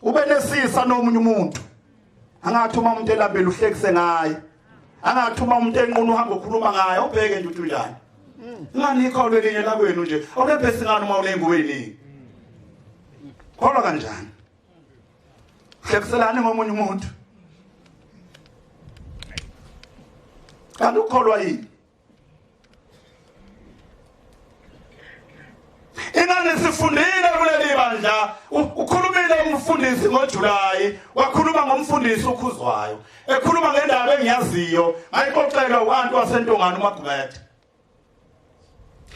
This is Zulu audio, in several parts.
ube nesisa nomunye umuntu angathuma umuntu elambele uhlekise ngaye angathuma umuntu enqunu uhamba ukhuluma ngaye ubheke nje uthi njani ngani ikholwe linye la kwenu nje awulephe singani uma unenguweni kholwa kanjani hlekiselani ngomunye umuntu kanti ukholwa yini ingane sifundile kuleli bandla ukhulumile umfundisi ngoJulayi wakhuluma ngomfundisi ukhuzwayo ekhuluma ngendaba engiyaziyo ayixoxelwa uAntu wasentongana uMagumede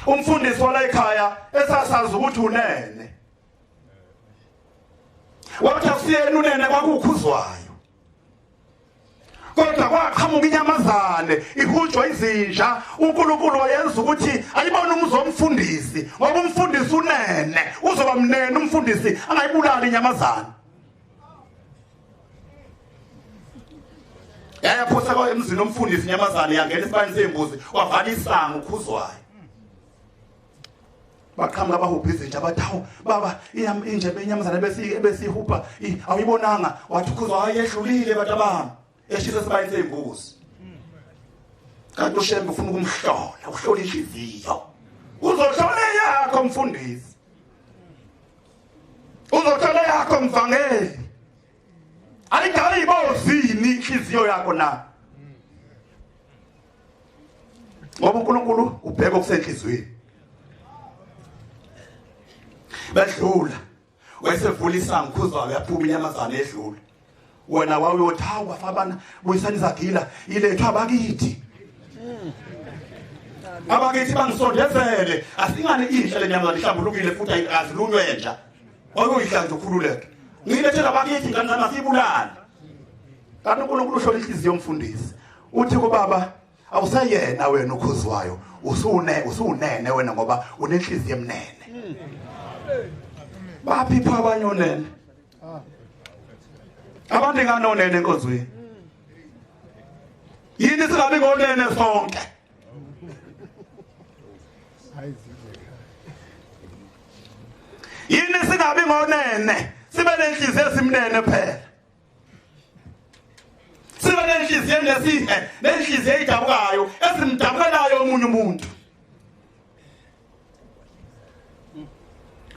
umfundisi wala ekhaya esasazi ukuthi unene wathi asiyena unene kwakukhuzwayo kodwa kwaqhamuka inyamazane ihujwa izinja uNkulunkulu wayenza ukuthi ayibone umzomfundisi ngoba umfundisi unene uzoba mnene umfundisi angayibulala inyamazane yaphosa kwa emzini umfundisi inyamazane yangena isibani sembuzi wavala isango ukhuzwayo baqhamuka abahupha izinja bathawu baba inje benyamazane besihupha awuyibonanga wathi ukhuzwayo ayedlulile batabami eshisa sibayise imbuzi kanti ushembe ufuna ukumhlola uhlola inhliziyo uzohlola yakho mfundisi uzohlola yakho mvangeli ayikayibozini inhliziyo yakho na ngoba uNkulunkulu ubheka okusenhlizweni badlula wayesevula isango Khuzwayo yaphuma inyamazane edlula wena wawuyothawa fabana buyisani zagila ilethwa abakithi abakithi bangisondezele asingane inhle lenyamazane ihlambulukile futhi azilunywe nje wawuyihlanza ukhululeke ngilethela abakithi ngani masibulala kanti uNkulunkulu uhlola inhliziyo yomfundisi uthi kubaba awusayena wena ukhuzwayo usunene wena ngoba unenhliziyo emnene baphipha abanye onene abantu nganonene enkonzweni yini singabi ngonene sonke yini singabi ngonene sibe nenhliziyo esimnene phela sibe nenhliziyo nesihe nenhliziyo edabukayo esimdabukelayo omunye umuntu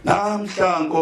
namhlango